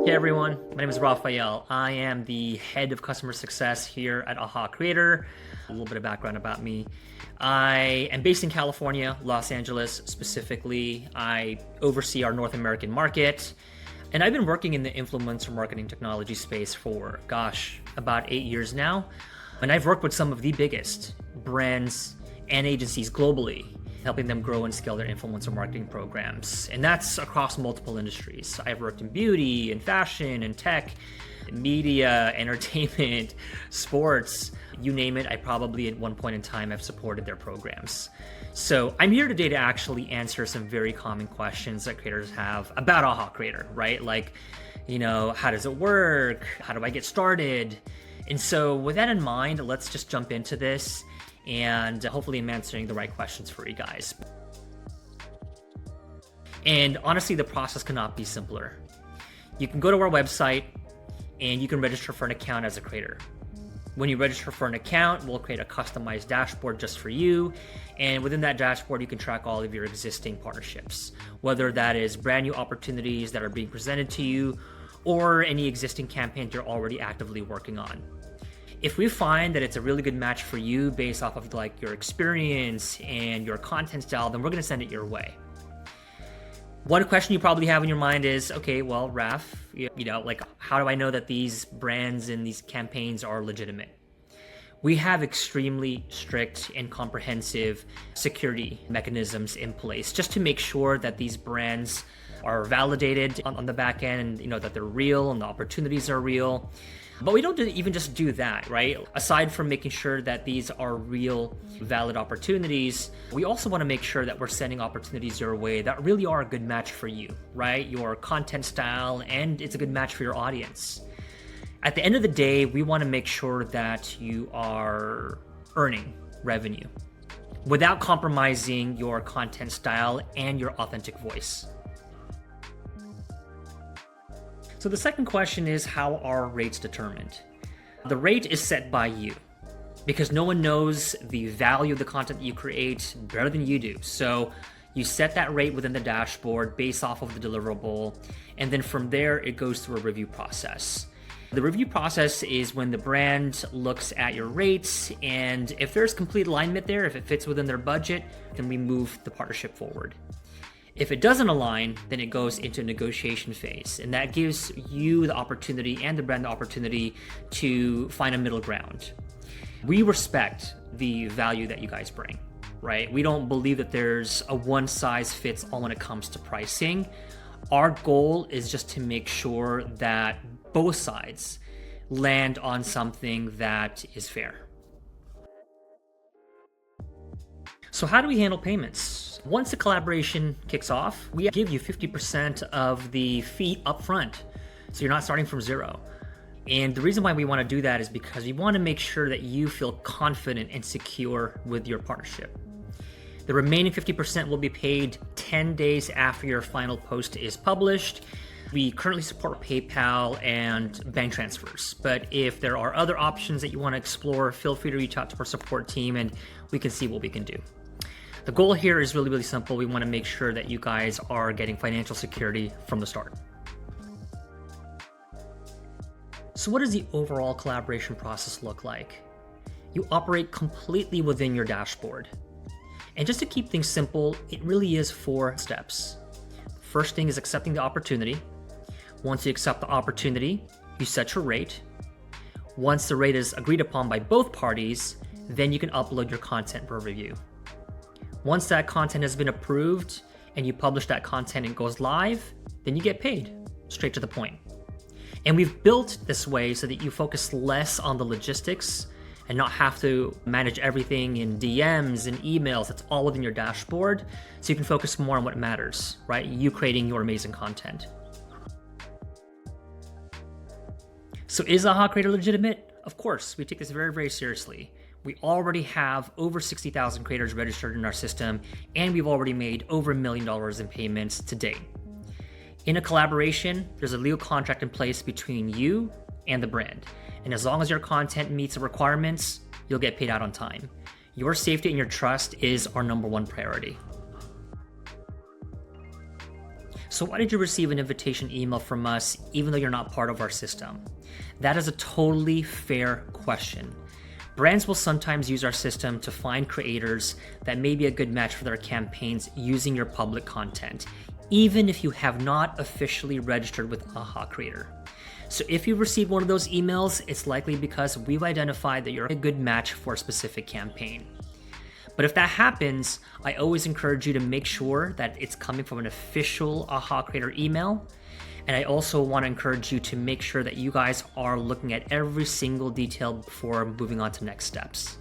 Hey everyone, my name is Raphael. I am the head of customer success here at AhaCreator. A little bit of background about me. I am based in California, Los Angeles specifically. I oversee our North American market. And I've been working in the influencer marketing technology space for, about 8 years now. And I've worked with some of the biggest brands and agencies globally, helping them grow and scale their influencer marketing programs. And that's across multiple industries. I've worked in beauty and fashion and tech, media, entertainment, sports, you name it. I probably at one point in time have supported their programs. So I'm here today to actually answer some very common questions that creators have about AhaCreator, right? Like, how does it work? How do I get started? And so with that in mind, let's just jump into this. And hopefully I'm answering the right questions for you guys. And honestly, the process cannot be simpler. You can go to our website and you can register for an account as a creator. When you register for an account, we'll create a customized dashboard just for you. And within that dashboard, you can track all of your existing partnerships, whether that is brand new opportunities that are being presented to you or any existing campaigns you're already actively working on. If we find that it's a really good match for you based off of like your experience and your content style, then we're gonna send it your way. One question you probably have in your mind is, okay, well, Raf, how do I know that these brands and these campaigns are legitimate? We have extremely strict and comprehensive security mechanisms in place just to make sure that these brands are validated on the back end and that they're real and the opportunities are real. But we don't even just do that, right? Aside from making sure that these are real, valid opportunities, we also want to make sure that we're sending opportunities your way that really are a good match for you, right? Your content style, and it's a good match for your audience. At the end of the day, we want to make sure that you are earning revenue without compromising your content style and your authentic voice. So the second question is, how are rates determined? The rate is set by you because no one knows the value of the content that you create better than you do. So you set that rate within the dashboard based off of the deliverable, and then from there it goes through a review process. The review process is when the brand looks at your rates, and if there's complete alignment there, if it fits within their budget, then we move the partnership forward. If it doesn't align, then it goes into a negotiation phase, and that gives you the opportunity and the brand the opportunity to find a middle ground. We respect the value that you guys bring, right? We don't believe that there's a one size fits all when it comes to pricing. Our goal is just to make sure that both sides land on something that is fair. So how do we handle payments? Once the collaboration kicks off, we give you 50% of the fee upfront. So you're not starting from zero. And the reason why we want to do that is because we want to make sure that you feel confident and secure with your partnership. The remaining 50% will be paid 10 days after your final post is published. We currently support PayPal and bank transfers, but if there are other options that you want to explore, feel free to reach out to our support team and we can see what we can do. The goal here is really, really simple. We want to make sure that you guys are getting financial security from the start. So what does the overall collaboration process look like? You operate completely within your dashboard. And just to keep things simple, it really is 4 steps. First thing is accepting the opportunity. Once you accept the opportunity, you set your rate. Once the rate is agreed upon by both parties, then you can upload your content for review. Once that content has been approved and you publish that content and it goes live, then you get paid, straight to the point. And we've built this way so that you focus less on the logistics and not have to manage everything in DMs and emails. It's all within your dashboard, so you can focus more on what matters, right? You creating your amazing content. So is AhaCreator legitimate? Of course, we take this very, very seriously. We already have over 60,000 creators registered in our system, and we've already made over $1 million in payments to date. In a collaboration, there's a legal contract in place between you and the brand. And as long as your content meets the requirements, you'll get paid out on time. Your safety and your trust is our #1 priority. So why did you receive an invitation email from us even though you're not part of our system? That is a totally fair question. Brands will sometimes use our system to find creators that may be a good match for their campaigns using your public content, even if you have not officially registered with AhaCreator. So if you receive one of those emails, it's likely because we've identified that you're a good match for a specific campaign. But if that happens, I always encourage you to make sure that it's coming from an official AhaCreator email. And I also want to encourage you to make sure that you guys are looking at every single detail before moving on to next steps.